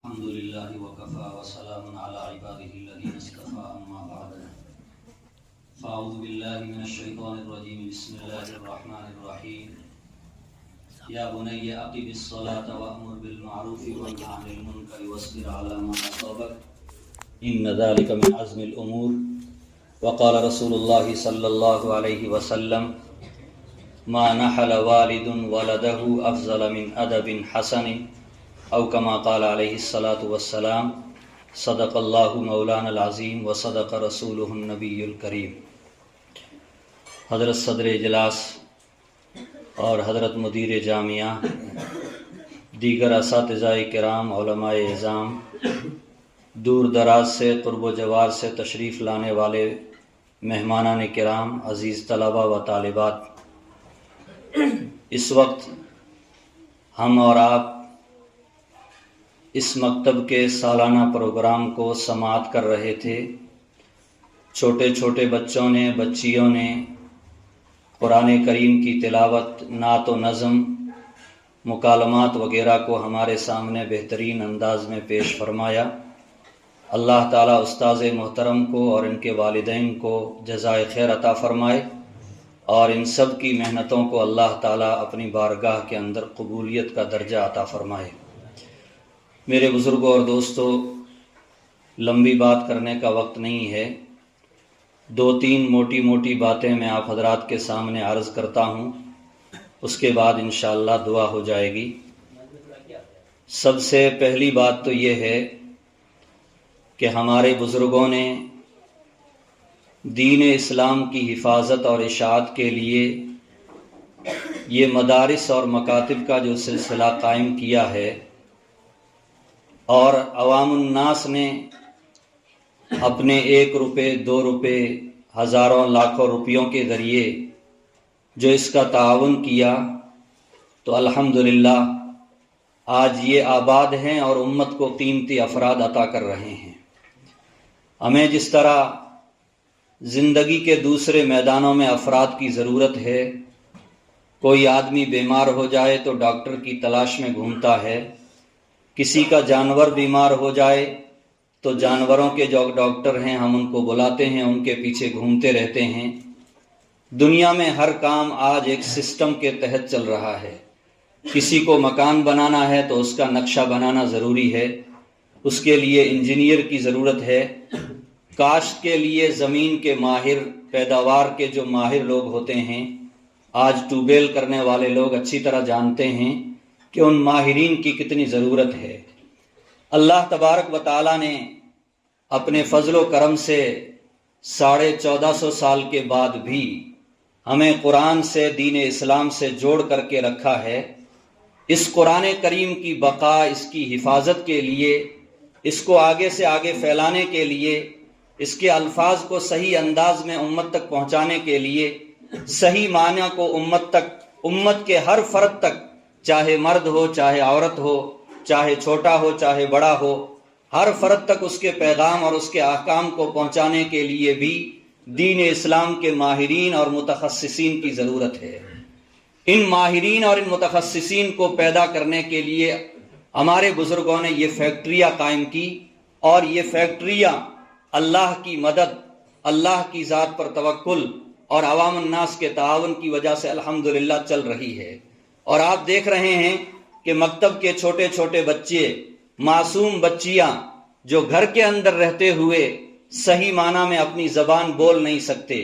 الحمد لله وكفى وسلام على عباده الذين اصطفى أما بعد فأعوذ بالله من الشيطان الرجيم بسم الله الرحمن الرحيم يا بني أقم الصلاة وأمر بالمعروف وانه عن المنكر واصبر على ما أصابك إن ذلك من عزم الأمور وقال رسول الله صلى الله عليه وسلم ما نحل والد ولده أفضل من أدب حسن او کما قال علیہ الصلاۃ والسلام صدق اللہ مولانا العظیم وصدق رسولہ النبی الکریم۔ حضرت صدر اجلاس اور حضرت مدیر جامعہ، دیگر اساتذہ کرام، علماء اعظام، دور دراز سے قرب و جوار سے تشریف لانے والے مہمانان کرام، عزیز طلبہ و طالبات، اس وقت ہم اور آپ اس مکتب کے سالانہ پروگرام کو سماعت کر رہے تھے۔ چھوٹے چھوٹے بچوں نے، بچیوں نے قرآن کریم کی تلاوت، نعت و نظم، مکالمات وغیرہ کو ہمارے سامنے بہترین انداز میں پیش فرمایا۔ اللہ تعالیٰ استاذ محترم کو اور ان کے والدین کو جزائے خیر عطا فرمائے، اور ان سب کی محنتوں کو اللہ تعالیٰ اپنی بارگاہ کے اندر قبولیت کا درجہ عطا فرمائے۔ میرے بزرگوں اور دوستوں، لمبی بات کرنے کا وقت نہیں ہے، دو تین موٹی موٹی باتیں میں آپ حضرات کے سامنے عرض کرتا ہوں، اس کے بعد انشاءاللہ دعا ہو جائے گی۔ سب سے پہلی بات تو یہ ہے کہ ہمارے بزرگوں نے دین اسلام کی حفاظت اور اشاعت کے لیے یہ مدارس اور مکاتب کا جو سلسلہ قائم کیا ہے، اور عوام الناس نے اپنے 1 روپے 2 روپے ہزاروں لاکھوں روپیوں کے ذریعے جو اس کا تعاون کیا، تو الحمدللہ آج یہ آباد ہیں اور امت کو قیمتی افراد عطا کر رہے ہیں۔ ہمیں جس طرح زندگی کے دوسرے میدانوں میں افراد کی ضرورت ہے، کوئی آدمی بیمار ہو جائے تو ڈاکٹر کی تلاش میں گھومتا ہے، کسی کا جانور بیمار ہو جائے تو جانوروں کے جو ڈاکٹر ہیں ہم ان کو بلاتے ہیں، ان کے پیچھے گھومتے رہتے ہیں۔ دنیا میں ہر کام آج ایک سسٹم کے تحت چل رہا ہے۔ کسی کو مکان بنانا ہے تو اس کا نقشہ بنانا ضروری ہے، اس کے لیے انجینئر کی ضرورت ہے۔ کاشت کے لیے زمین کے ماہر، پیداوار کے جو ماہر لوگ ہوتے ہیں، آج ٹیوبویل کرنے والے لوگ اچھی طرح جانتے ہیں کہ ان ماہرین کی کتنی ضرورت ہے۔ اللہ تبارک و تعالیٰ نے اپنے فضل و کرم سے 1450 سال کے بعد بھی ہمیں قرآن سے، دین اسلام سے جوڑ کر کے رکھا ہے۔ اس قرآن کریم کی بقا، اس کی حفاظت کے لیے، اس کو آگے سے آگے پھیلانے کے لیے، اس کے الفاظ کو صحیح انداز میں امت تک پہنچانے کے لیے، صحیح معنی کو امت کے ہر فرد تک، چاہے مرد ہو، چاہے عورت ہو، چاہے چھوٹا ہو، چاہے بڑا ہو، ہر فرد تک اس کے پیغام اور اس کے احکام کو پہنچانے کے لیے بھی دین اسلام کے ماہرین اور متخصصین کی ضرورت ہے۔ ان ماہرین اور ان متخصصین کو پیدا کرنے کے لیے ہمارے بزرگوں نے یہ فیکٹریاں قائم کی، اور یہ فیکٹریاں اللہ کی مدد، اللہ کی ذات پر توکل اور عوام الناس کے تعاون کی وجہ سے الحمدللہ چل رہی ہے۔ اور آپ دیکھ رہے ہیں کہ مکتب کے چھوٹے چھوٹے بچے، معصوم بچیاں جو گھر کے اندر رہتے ہوئے صحیح معنی میں اپنی زبان بول نہیں سکتے،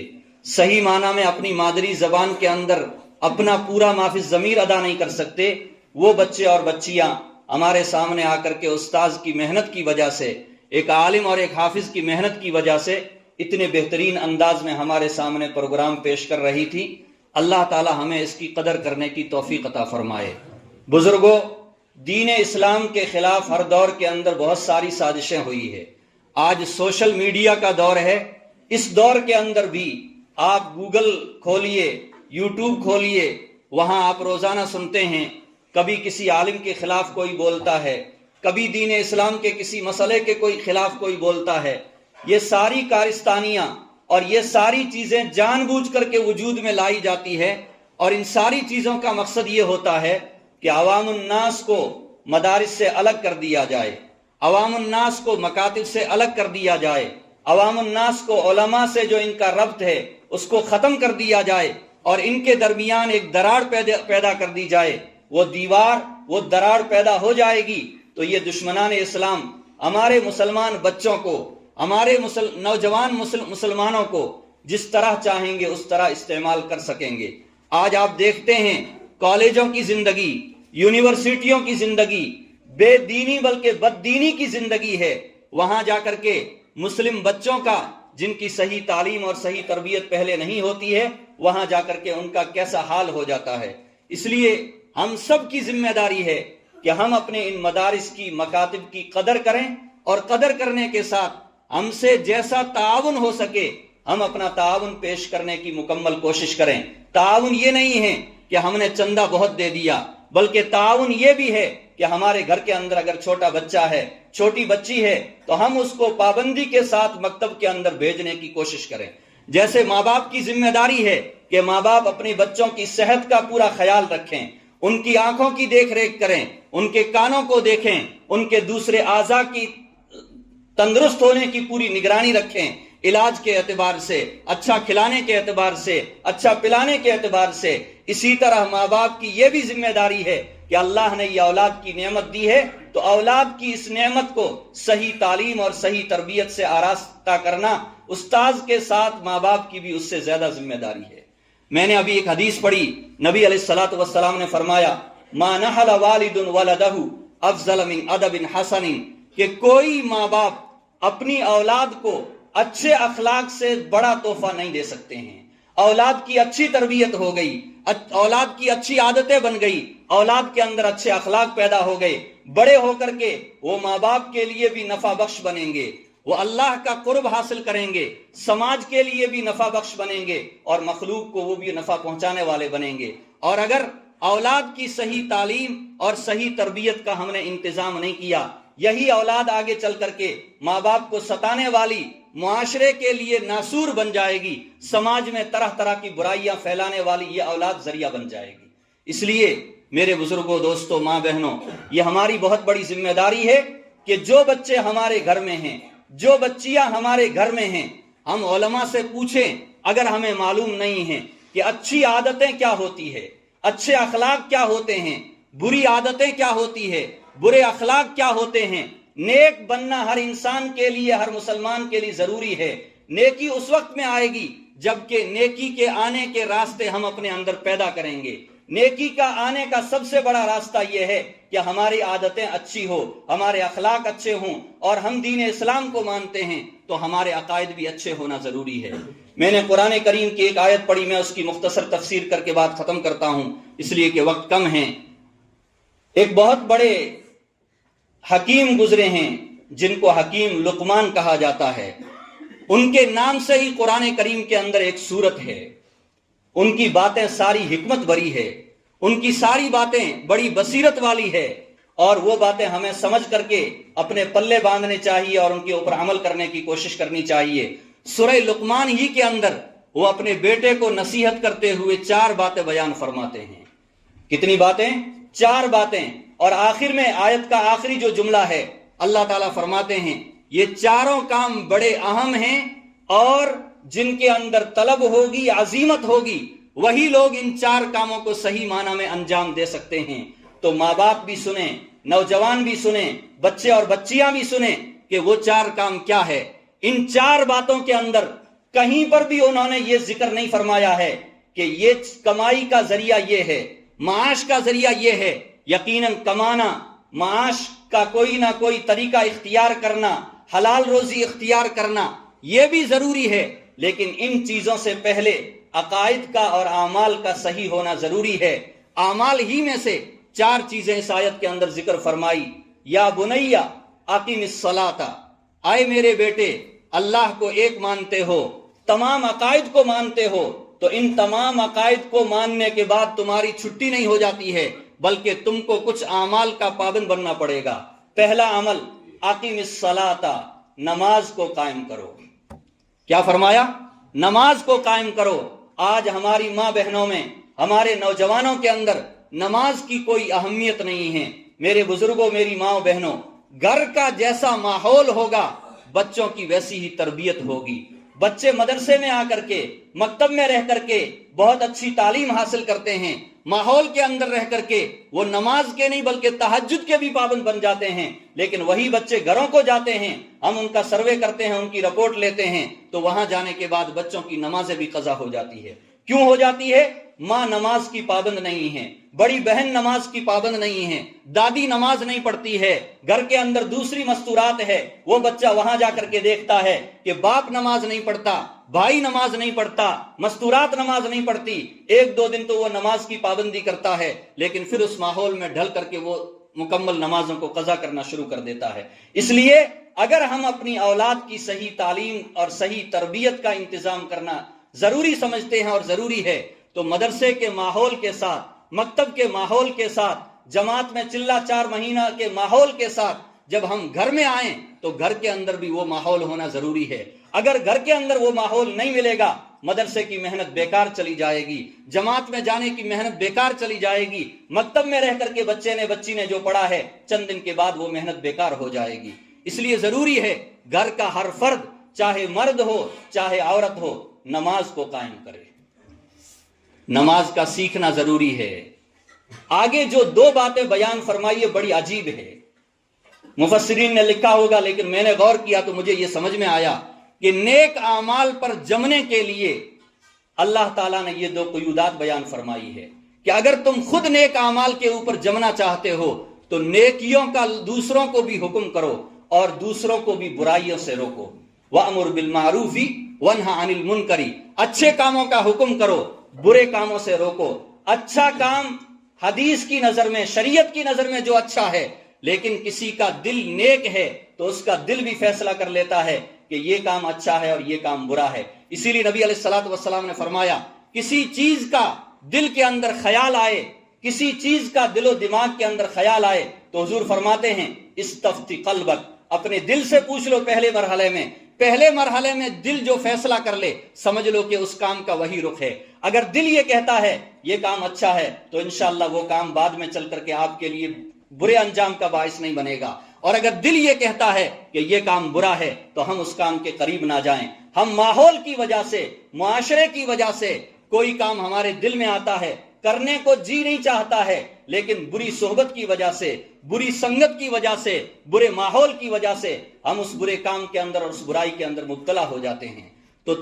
صحیح معنی میں اپنی مادری زبان کے اندر اپنا پورا مافی ضمیر ادا نہیں کر سکتے، وہ بچے اور بچیاں ہمارے سامنے آ کر کے استاذ کی محنت کی وجہ سے، ایک عالم اور ایک حافظ کی محنت کی وجہ سے اتنے بہترین انداز میں ہمارے سامنے پروگرام پیش کر رہی تھی۔ اللہ تعالی ہمیں اس کی قدر کرنے کی توفیق عطا فرمائے۔ بزرگوں، دین اسلام کے خلاف ہر دور کے اندر بہت ساری سازشیں ہوئی ہے۔ آج سوشل میڈیا کا دور ہے، اس دور کے اندر بھی آپ گوگل کھولیے، یوٹیوب کھولیے، وہاں آپ روزانہ سنتے ہیں کبھی کسی عالم کے خلاف کوئی بولتا ہے، کبھی دین اسلام کے کسی مسئلے کے کوئی خلاف کوئی بولتا ہے۔ یہ ساری کارستانیاں اور یہ ساری چیزیں جان بوجھ کر کے وجود میں لائی جاتی ہے، اور ان ساری چیزوں کا مقصد یہ ہوتا ہے کہ عوام الناس کو مدارس سے الگ کر دیا جائے، عوام الناس کو مکاتب سے الگ کر دیا جائے، عوام الناس کو علماء سے جو ان کا ربط ہے اس کو ختم کر دیا جائے اور ان کے درمیان ایک دراڑ پیدا کر دی جائے، وہ دراڑ پیدا ہو جائے گی تو یہ دشمنان اسلام ہمارے مسلمان بچوں کو، ہمارے نوجوان مسلمانوں کو جس طرح چاہیں گے اس طرح استعمال کر سکیں گے۔ آج آپ دیکھتے ہیں کالجوں کی زندگی، یونیورسٹیوں کی زندگی بے دینی بلکہ بد دینی کی زندگی ہے۔ وہاں جا کر کے مسلم بچوں کا، جن کی صحیح تعلیم اور صحیح تربیت پہلے نہیں ہوتی ہے، وہاں جا کر کے ان کا کیسا حال ہو جاتا ہے۔ اس لیے ہم سب کی ذمہ داری ہے کہ ہم اپنے ان مدارس کی، مکاتب کی قدر کریں، اور قدر کرنے کے ساتھ ہم سے جیسا تعاون ہو سکے ہم اپنا تعاون پیش کرنے کی مکمل کوشش کریں۔ تعاون یہ نہیں ہے کہ ہم نے چندہ بہت دے دیا، بلکہ تعاون یہ بھی ہے کہ ہمارے گھر کے اندر اگر چھوٹا بچہ ہے، چھوٹی بچی ہے، تو ہم اس کو پابندی کے ساتھ مکتب کے اندر بھیجنے کی کوشش کریں۔ جیسے ماں باپ کی ذمہ داری ہے کہ ماں باپ اپنے بچوں کی صحت کا پورا خیال رکھیں، ان کی آنکھوں کی دیکھ ریکھ کریں، ان کے کانوں کو دیکھیں، ان کے دوسرے اعضاء کی تندرست ہونے کی پوری نگرانی رکھیں، علاج کے اعتبار سے، اچھا کھلانے کے اعتبار سے، اچھا پلانے کے اعتبار سے۔ اسی طرح ماں باپ کی یہ بھی ذمہ داری ہے کہ اللہ نے یہ اولاد کی نعمت دی ہے تو اولاد کی اس نعمت کو صحیح تعلیم اور صحیح تربیت سے آراستہ کرنا استاذ کے ساتھ ماں باپ کی بھی اس سے زیادہ ذمہ داری ہے۔ میں نے ابھی ایک حدیث پڑھی، نبی علیہ الصلوۃ والسلام نے فرمایا ما نحل والد ولدہ افضل من ادب حسن، کہ کوئی ماں باپ اپنی اولاد کو اچھے اخلاق سے بڑا تحفہ نہیں دے سکتے ہیں۔ اولاد کی اچھی تربیت ہو گئی، اولاد کی اچھی عادتیں بن گئی، اولاد کے اندر اچھے اخلاق پیدا ہو گئے، بڑے ہو کر کے وہ ماں باپ کے لیے بھی نفع بخش بنیں گے، وہ اللہ کا قرب حاصل کریں گے، سماج کے لیے بھی نفع بخش بنیں گے اور مخلوق کو وہ بھی نفع پہنچانے والے بنیں گے۔ اور اگر اولاد کی صحیح تعلیم اور صحیح تربیت کا ہم نے انتظام نہیں کیا، یہی اولاد آگے چل کر کے ماں باپ کو ستانے والی، معاشرے کے لیے ناسور بن جائے گی، سماج میں طرح طرح کی برائیاں پھیلانے والی یہ اولاد ذریعہ بن جائے گی۔ اس لیے میرے بزرگوں، دوستوں، ماں بہنوں، یہ ہماری بہت بڑی ذمہ داری ہے کہ جو بچے ہمارے گھر میں ہیں، جو بچیاں ہمارے گھر میں ہیں، ہم علماء سے پوچھیں اگر ہمیں معلوم نہیں ہے کہ اچھی عادتیں کیا ہوتی ہے، اچھے اخلاق کیا ہوتے ہیں، بری عادتیں کیا ہوتی ہے، برے اخلاق کیا ہوتے ہیں۔ نیک بننا ہر انسان کے لیے، ہر مسلمان کے لیے ضروری ہے۔ نیکی اس وقت میں آئے گی جبکہ نیکی کے آنے کے راستے ہم اپنے اندر پیدا کریں گے۔ نیکی کا آنے کا سب سے بڑا راستہ یہ ہے کہ ہماری عادتیں اچھی ہو، ہمارے اخلاق اچھے ہوں، اور ہم دین اسلام کو مانتے ہیں تو ہمارے عقائد بھی اچھے ہونا ضروری ہے۔ میں نے قرآن کریم کی ایک آیت پڑھی، میں اس کی مختصر تفسیر کر کے بات ختم کرتا ہوں اس لیے کہ وقت کم ہے۔ ایک بہت بڑے حکیم گزرے ہیں جن کو حکیم لقمان کہا جاتا ہے، ان کے نام سے ہی قرآن کریم کے اندر ایک سورت ہے۔ ان کی باتیں ساری حکمت بری ہے، ان کی ساری باتیں بڑی بصیرت والی ہے، اور وہ باتیں ہمیں سمجھ کر کے اپنے پلے باندھنے چاہیے اور ان کے اوپر عمل کرنے کی کوشش کرنی چاہیے۔ سورہ لقمان ہی کے اندر وہ اپنے بیٹے کو نصیحت کرتے ہوئے 4 باتیں بیان فرماتے ہیں۔ کتنی باتیں؟ 4 باتیں۔ اور آخر میں آیت کا آخری جو جملہ ہے، اللہ تعالیٰ فرماتے ہیں یہ 4 کام بڑے اہم ہیں، اور جن کے اندر طلب ہوگی، عزیمت ہوگی، وہی لوگ ان 4 کاموں کو صحیح معنی میں انجام دے سکتے ہیں۔ تو ماں باپ بھی سنیں، نوجوان بھی سنیں، بچے اور بچیاں بھی سنیں کہ وہ 4 کام کیا ہے۔ ان 4 باتوں کے اندر کہیں پر بھی انہوں نے یہ ذکر نہیں فرمایا ہے کہ یہ کمائی کا ذریعہ یہ ہے، معاش کا ذریعہ یہ ہے۔ یقیناً کمانا، معاش کا کوئی نہ کوئی طریقہ اختیار کرنا، حلال روزی اختیار کرنا، یہ بھی ضروری ہے، لیکن ان چیزوں سے پہلے عقائد کا اور اعمال کا صحیح ہونا ضروری ہے۔ اعمال ہی میں سے 4 چیزیں اس آیت کے اندر ذکر فرمائی۔ یا بنیا اقیم الصلاۃ، آئے میرے بیٹے، اللہ کو ایک مانتے ہو، تمام عقائد کو مانتے ہو، تو ان تمام عقائد کو ماننے کے بعد تمہاری چھٹی نہیں ہو جاتی ہے، بلکہ تم کو کچھ اعمال کا پابند بننا پڑے گا۔ پہلا عمل اقیم الصلاۃ، نماز کو قائم کرو۔ کیا فرمایا؟ نماز کو قائم کرو۔ آج ہماری ماں بہنوں میں، ہمارے نوجوانوں کے اندر نماز کی کوئی اہمیت نہیں ہے۔ میرے بزرگوں، میری ماں بہنوں، گھر کا جیسا ماحول ہوگا بچوں کی ویسی ہی تربیت ہوگی. بچے مدرسے میں آ کر کے، مکتب میں رہ کر کے بہت اچھی تعلیم حاصل کرتے ہیں، ماحول کے اندر رہ کر کے وہ نماز کے نہیں بلکہ تہجد کے بھی پابند بن جاتے ہیں. لیکن وہی بچے گھروں کو جاتے ہیں، ہم ان کا سروے کرتے ہیں، ان کی رپورٹ لیتے ہیں، تو وہاں جانے کے بعد بچوں کی نمازیں بھی قضا ہو جاتی ہے. کیوں ہو جاتی ہے؟ ماں نماز کی پابند نہیں ہے، بڑی بہن نماز کی پابند نہیں ہے، دادی نماز نہیں پڑھتی ہے، گھر کے اندر دوسری مستورات ہے. وہ بچہ وہاں جا کر کے دیکھتا ہے کہ باپ نماز نہیں پڑھتا، بھائی نماز نہیں پڑھتا، مستورات نماز نہیں پڑھتی. ایک دو دن تو وہ نماز کی پابندی کرتا ہے، لیکن پھر اس ماحول میں ڈھل کر کے وہ مکمل نمازوں کو قضا کرنا شروع کر دیتا ہے. اس لیے اگر ہم اپنی اولاد کی صحیح تعلیم اور صحیح تربیت کا انتظام کرنا ضروری سمجھتے ہیں اور ضروری ہے، تو مدرسے کے ماحول کے ساتھ، مکتب کے ماحول کے ساتھ، جماعت میں چلہ 4 مہینہ کے ماحول کے ساتھ جب ہم گھر میں آئیں تو گھر کے اندر بھی وہ ماحول ہونا ضروری ہے. اگر گھر کے اندر وہ ماحول نہیں ملے گا، مدرسے کی محنت بیکار چلی جائے گی، جماعت میں جانے کی محنت بیکار چلی جائے گی، مکتب میں رہ کر کے بچی نے جو پڑھا ہے چند دن کے بعد وہ محنت بیکار ہو جائے گی. اس لیے ضروری ہے گھر کا ہر فرد، چاہے مرد ہو چاہے عورت ہو، نماز کو قائم کرے. نماز کا سیکھنا ضروری ہے. آگے جو 2 باتیں بیان فرمائیے بڑی عجیب ہے. مفسرین نے لکھا ہوگا، لیکن میں نے غور کیا تو مجھے یہ سمجھ میں آیا کہ نیک اعمال پر جمنے کے لیے اللہ تعالیٰ نے یہ 2 قیودات بیان فرمائی ہے کہ اگر تم خود نیک اعمال کے اوپر جمنا چاہتے ہو تو نیکیوں کا دوسروں کو بھی حکم کرو اور دوسروں کو بھی برائیوں سے روکو. وَأْمُرْ بِالْمَعْرُوفِ وَانْهَ عَنِ الْمُنْكَرِ، اچھے کاموں کا حکم کرو، برے کاموں سے روکو. اچھا کام حدیث کی نظر میں، شریعت کی نظر میں جو اچھا ہے، لیکن کسی کا دل نیک ہے تو اس کا دل بھی فیصلہ کر لیتا ہے کہ یہ کام اچھا ہے اور یہ کام برا ہے. اسی لیے نبی علیہ الصلوۃ والسلام نے فرمایا، کسی چیز کا دل کے اندر خیال آئے، کسی چیز کا دل و دماغ کے اندر خیال آئے تو حضور فرماتے ہیں استفتی قلبک، اپنے دل سے پوچھ لو. پہلے مرحلے میں دل جو فیصلہ کر لے سمجھ لو کہ اس کام کا وہی رخ ہے. اگر دل یہ کہتا ہے یہ کام اچھا ہے تو انشاءاللہ وہ کام بعد میں چل کر کے آپ کے لیے برے انجام کا باعث نہیں بنے گا. اور اگر دل یہ کہتا ہے کہ یہ کام برا ہے تو ہم اس کام کے قریب نہ جائیں. ہم ماحول کی وجہ سے، معاشرے کی وجہ سے کوئی کام ہمارے دل میں آتا ہے، کرنے کو جی نہیں چاہتا ہے، لیکن بری صحبت کی وجہ سے، بری سنگت کی وجہ سے، برے ماحول کی وجہ سے ہم اس برے کام کے اندر اور اس برائی کے اندر مبتلا ہو جاتے ہیں. تو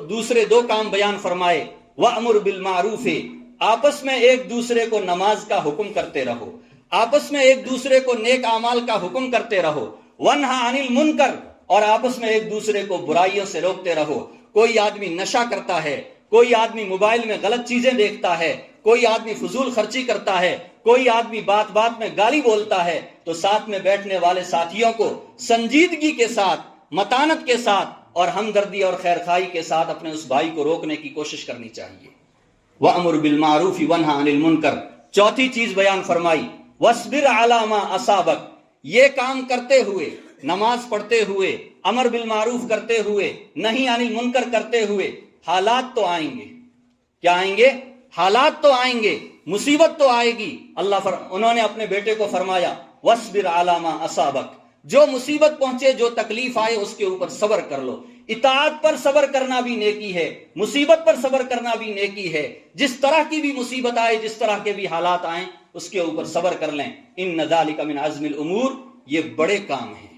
دوسرے 2 کام بیان فرمائے. وَأْمُرْ بِالْمَعْرُوفِ، آپس میں ایک دوسرے کو نماز کا حکم کرتے رہو، آپس میں ایک دوسرے کو نیک اعمال کا حکم کرتے رہو. وَانْهَ عَنِ الْمُنْكَرِ، اور آپس میں ایک دوسرے کو برائیوں سے روکتے رہو. کوئی آدمی نشہ کرتا ہے، کوئی آدمی موبائل میں غلط چیزیں دیکھتا ہے، کوئی آدمی فضول خرچی کرتا ہے، کوئی آدمی بات بات میں گالی بولتا ہے، تو ساتھ میں بیٹھنے والے ساتھیوں کو سنجیدگی کے ساتھ، متانت کے ساتھ اور ہمدردی اور خیرخواہی کے ساتھ اپنے اس بھائی کو روکنے کی کوشش کرنی چاہیے. وَأْمُرْ بِالْمَعْرُوفِ وَانْهَ عَنِ الْمُنْكَرِ. چوتھی چیز بیان فرمائی، وَاصْبِرْ عَلَىٰ مَا أَصَابَكَ. یہ کام کرتے ہوئے، نماز پڑھتے ہوئے، امر بالمعروف کرتے ہوئے، نہی عن المنکر کرتے ہوئے، حالات تو آئیں گے. کیا آئیں گے؟ حالات تو آئیں گے، مصیبت تو آئے گی. انہوں نے اپنے بیٹے کو فرمایا وَاصْبِرْ عَلَىٰ مَا أَصَابَكَ، جو مصیبت پہنچے، جو تکلیف آئے اس کے اوپر صبر کر لو. اطاعت پر صبر کرنا بھی نیکی ہے، مصیبت پر صبر کرنا بھی نیکی ہے. جس طرح کی بھی مصیبت آئے، جس طرح کے بھی حالات آئیں، اس کے اوپر صبر کر لیں. ان ذالک من عزم الامور، یہ بڑے کام ہیں.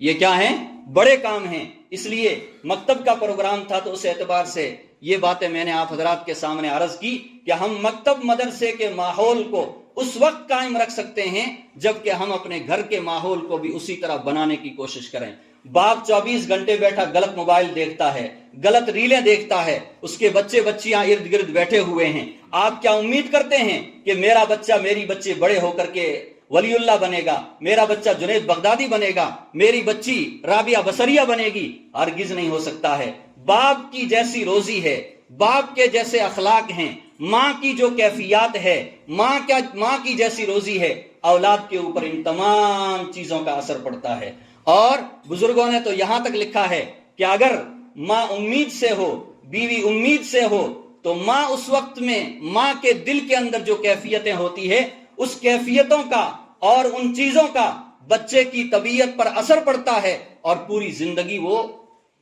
یہ کیا ہیں؟ بڑے کام ہیں. اس لیے مکتب کا پروگرام تھا تو اس اعتبار سے یہ باتیں میں نے آپ حضرات کے سامنے عرض کی کہ ہم مکتب مدرسے کے ماحول کو اس وقت قائم رکھ سکتے ہیں جبکہ ہم اپنے گھر کے ماحول کو بھی اسی طرح بنانے کی کوشش کریں. باپ 24 گھنٹے بیٹھا غلط موبائل دیکھتا ہے، غلط ریلیں دیکھتا ہے، اس کے بچے بچیاں ارد گرد بیٹھے ہوئے ہیں. آپ کیا امید کرتے ہیں کہ میرا بچہ، میری بچے بڑے ہو کر کے ولی اللہ بنے گا، میرا بچہ جنید بغدادی بنے گا، میری بچی رابعہ بصریہ بنے گی؟ ہرگز نہیں ہو سکتا ہے. باپ کی جیسی روزی ہے، باپ کے جیسے اخلاق ہیں، ماں کی جو کیفیات ہے، ماں کی جیسی روزی ہے، اولاد کے اوپر ان تمام چیزوں کا اثر پڑتا ہے. اور بزرگوں نے تو یہاں تک لکھا ہے کہ اگر ماں امید سے ہو، بیوی امید سے ہو، تو ماں اس وقت میں، ماں کے دل کے اندر جو کیفیتیں ہوتی ہے، اس کیفیتوں کا اور ان چیزوں کا بچے کی طبیعت پر اثر پڑتا ہے اور پوری زندگی وہ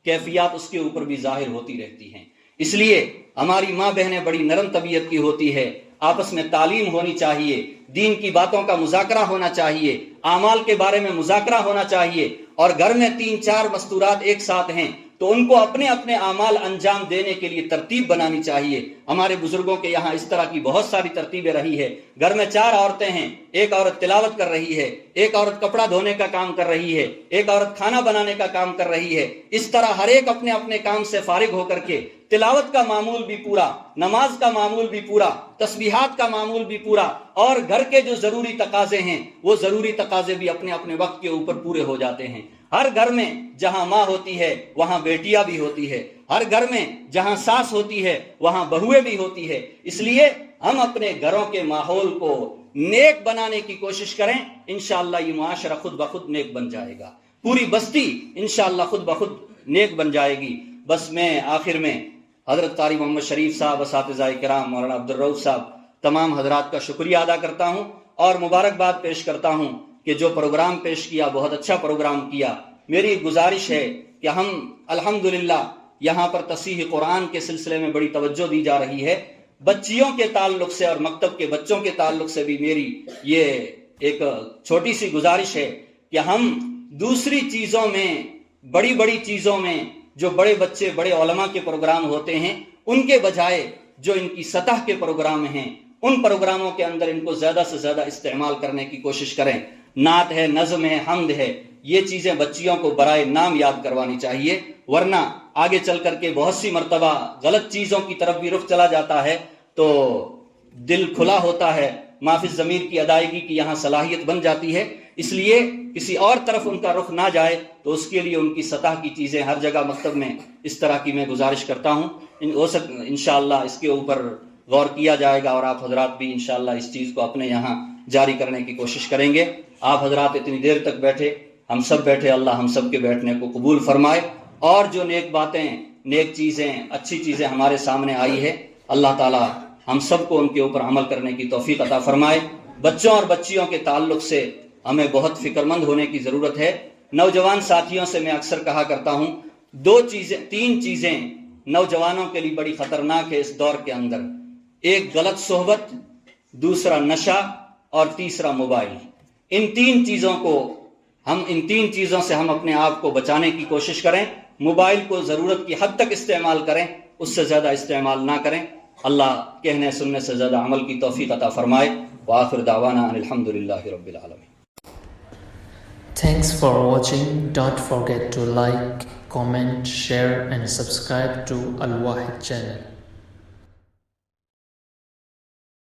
کیفیات اس کے اوپر بھی ظاہر ہوتی رہتی ہیں. اس لیے ہماری ماں بہنیں بڑی نرم طبیعت کی ہوتی ہے. آپس میں تعلیم ہونی چاہیے، دین کی باتوں کا مذاکرہ ہونا چاہیے، اعمال کے بارے میں مذاکرہ ہونا چاہیے. اور گھر میں 3-4 مستورات ایک ساتھ ہیں تو ان کو اپنے اپنے اعمال انجام دینے کے لیے ترتیب بنانی چاہیے. ہمارے بزرگوں کے یہاں اس طرح کی بہت ساری ترتیبیں رہی ہے. گھر میں 4 عورتیں ہیں، ایک عورت تلاوت کر رہی ہے، ایک عورت کپڑا دھونے کا کام کر رہی ہے، ایک عورت کھانا بنانے کا کام کر رہی ہے. اس طرح ہر ایک اپنے اپنے کام سے فارغ ہو کر کے تلاوت کا معمول بھی پورا، نماز کا معمول بھی پورا، تسبیحات کا معمول بھی پورا، اور گھر کے جو ضروری تقاضے ہیں وہ ضروری تقاضے بھی اپنے اپنے وقت کے اوپر پورے ہو جاتے ہیں. ہر گھر میں جہاں ماں ہوتی ہے وہاں بیٹیاں بھی ہوتی ہے، ہر گھر میں جہاں ساس ہوتی ہے وہاں بہویں بھی ہوتی ہے. اس لیے ہم اپنے گھروں کے ماحول کو نیک بنانے کی کوشش کریں. انشاءاللہ یہ معاشرہ خود بخود نیک بن جائے گا، پوری بستی انشاءاللہ خود بخود نیک بن جائے گی. بس میں آخر میں حضرت قاری محمد شریف صاحب، اساتذہ کرام، مولانا عبدالرؤف صاحب، تمام حضرات کا شکریہ ادا کرتا ہوں اور مبارکباد پیش کرتا ہوں کہ جو پروگرام پیش کیا بہت اچھا پروگرام کیا. میری گزارش ہے کہ ہم الحمدللہ یہاں پر تصحیح قرآن کے سلسلے میں بڑی توجہ دی جا رہی ہے. بچیوں کے تعلق سے اور مکتب کے بچوں کے تعلق سے بھی میری یہ ایک چھوٹی سی گزارش ہے کہ ہم دوسری چیزوں میں، بڑی بڑی چیزوں میں جو بڑے بچے، بڑے علماء کے پروگرام ہوتے ہیں، ان کے بجائے جو ان کی سطح کے پروگرام ہیں ان پروگراموں کے اندر ان کو زیادہ سے زیادہ استعمال کرنے کی کوشش کریں. نعت ہے، نظم ہے، حمد ہے، یہ چیزیں بچیوں کو برائے نام یاد کروانی چاہیے، ورنہ آگے چل کر کے بہت سی مرتبہ غلط چیزوں کی طرف بھی رخ چلا جاتا ہے. تو دل کھلا ہوتا ہے، معافی ضمیر کی ادائیگی کی یہاں صلاحیت بن جاتی ہے. اس لیے کسی اور طرف ان کا رخ نہ جائے تو اس کے لیے ان کی سطح کی چیزیں ہر جگہ مکتب میں اس طرح کی میں گزارش کرتا ہوں. انشاءاللہ اس کے اوپر غور کیا جائے گا اور آپ حضرات بھی انشاءاللہ اس چیز کو اپنے یہاں جاری کرنے کی کوشش کریں گے. آپ حضرات اتنی دیر تک بیٹھے، ہم سب بیٹھے، اللہ ہم سب کے بیٹھنے کو قبول فرمائے. اور جو نیک باتیں، نیک چیزیں، اچھی چیزیں ہمارے سامنے آئی ہے، اللہ تعالی ہم سب کو ان کے اوپر عمل کرنے کی توفیق عطا فرمائے. بچوں اور بچیوں کے تعلق سے ہمیں بہت فکر مند ہونے کی ضرورت ہے. نوجوان ساتھیوں سے میں اکثر کہا کرتا ہوں 3 چیزیں نوجوانوں کے لیے بڑی خطرناک ہے اس دور کے اندر. ایک غلط صحبت، دوسرا نشہ اور تیسرا موبائل. ان 3 چیزوں سے ہم اپنے آپ کو بچانے کی کوشش کریں. موبائل کو ضرورت کی حد تک استعمال کریں، اس سے زیادہ استعمال نہ کریں. اللہ کہنے سننے سے زیادہ عمل کی توفیق عطا فرمائے. وآخر دعوانا ان الحمدللہ رب العالمین. Thanks for watching. Don't forget to like, comment, share and subscribe to Al Wahid channel.